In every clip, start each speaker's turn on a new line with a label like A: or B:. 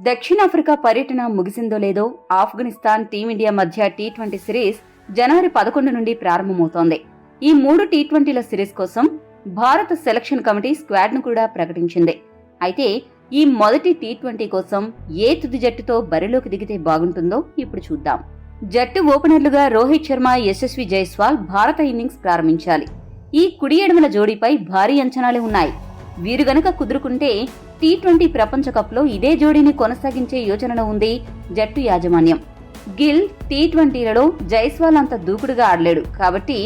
A: దక్షిణాఫ్రికా పర్యటన ముగిసిందో లేదో ఆఫ్ఘనిస్తాన్ టీమిండియా మధ్య టీ20 సిరీస్ జనవరి 11 నుండి ప్రారంభమవుతోంది. ఈ 3 టీ20ల సిరీస్ కోసం భారత సెలక్షన్ కమిటీ స్క్వాడ్ను కూడా ప్రకటించింది. అయితే ఈ మొదటి టీ20 కోసం ఏ తుది జట్టుతో బరిలోకి దిగితే బాగుంటుందో ఇప్పుడు చూద్దాం. జట్టు ఓపెనర్లుగా రోహిత్ శర్మ, యశస్వి జైస్వాల్ భారత ఇన్నింగ్స్ ప్రారంభించాలి. ఈ కుడి ఎడమల జోడీపై భారీ అంచనాలే ఉన్నాయి. వీరు గనక కుదురుకుంటే టీ20 ప్రపంచ కప్లో ఇదే జోడీని కొనసాగించే యోచనలో ఉంది జట్టు యాజమాన్యం. గిల్ టీ20లలో జైస్వాల్ అంత దూకుడుగా ఆడలేడు కాబట్టి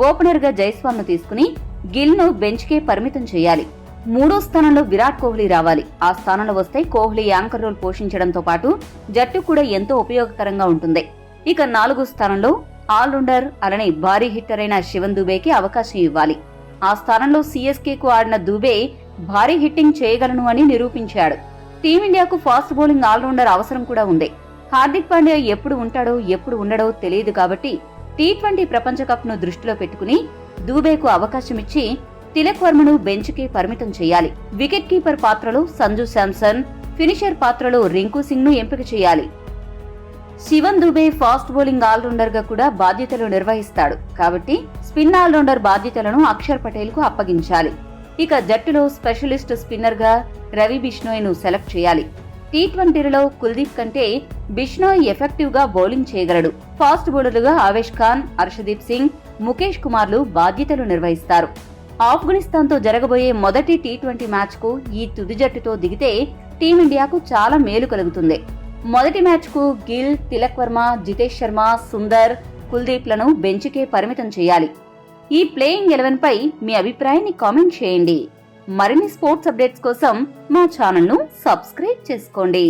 A: ఓపెనర్ గా జైస్వాల్ ను తీసుకుని గిల్ ను బెంచ్ కే పరిమితం చేయాలి. 3వ స్థానంలో విరాట్ కోహ్లీ రావాలి. ఆ స్థానంలో వస్తే కోహ్లీ యాంకర్ రోల్ పోషించడంతో పాటు జట్టు కూడా ఎంతో ఉపయోగకరంగా ఉంటుంది. ఇక 4వ స్థానంలో ఆల్రౌండర్ అలానే భారీ హిట్టర్ అయిన శివన్ దుబేకి అవకాశం ఇవ్వాలి. ఆ స్థానంలో సిఎస్కేకు ఆడిన దుబే భారీ హిట్టింగ్ చేయగలను అని నిరూపించాడు. టీమిండియాకు ఫాస్ట్ బౌలింగ్ ఆల్రౌండర్ అవసరం కూడా ఉంది. హార్దిక్ పాండ్యా ఎప్పుడు ఉంటాడో ఎప్పుడు ఉండడో తెలియదు కాబట్టి టీ20 ప్రపంచ కప్ ను దృష్టిలో పెట్టుకుని దూబేకు అవకాశమిచ్చి తిలక్ వర్మను బెంచ్ కి పరిమితం చేయాలి. వికెట్ కీపర్ పాత్రలో సంజు శాంసన్, ఫినిషర్ పాత్రలో రింకు సింగ్ ను ఎంపిక చేయాలి. Shivan Dube fast bowling allrounder గా కూడా బాధ్యతలు నిర్వహిస్తాడు కాబట్టి స్పిన్ ఆల్రౌండర్ బాధ్యతలను అక్షర్ పటేల్ కు అప్పగించాలి. ఇక జట్టులో స్పెషలిస్ట్ స్పిన్నర్ గా రవి బిష్నోయ్ ను సెలెక్ట్ చేయాలి. టీ20లలో కుల్దీప్ కంటే బిష్నోయ్ ఎఫెక్టివ్ గా బౌలింగ్ చేయగలడు. ఫాస్ట్ బౌలర్లుగా ఆవేష్ ఖాన్, హర్షదీప్ సింగ్, ముఖేష్ కుమార్లు బాధ్యతలు నిర్వహిస్తారు. ఆఫ్ఘనిస్తాన్ తో జరగబోయే మొదటి టీ20 మ్యాచ్ కు ఈ తుది జట్టుతో దిగితే టీమిండియాకు చాలా మేలు కలుగుతుంది. మొదటి మ్యాచ్ కు గిల్, తిలక్ వర్మ, జితేష్ శర్మ, సుందర్, కుల్దీప్ లను బెంచ్కే పరిమితం చేయాలి. ఈ ప్లేయింగ్ 11 పై మీ అభిప్రాయాన్ని కామెంట్ చేయండి. మరిన్ని స్పోర్ట్స్ అప్డేట్స్ కోసం మా ఛానల్ ను సబ్స్క్రైబ్ చేసుకోండి.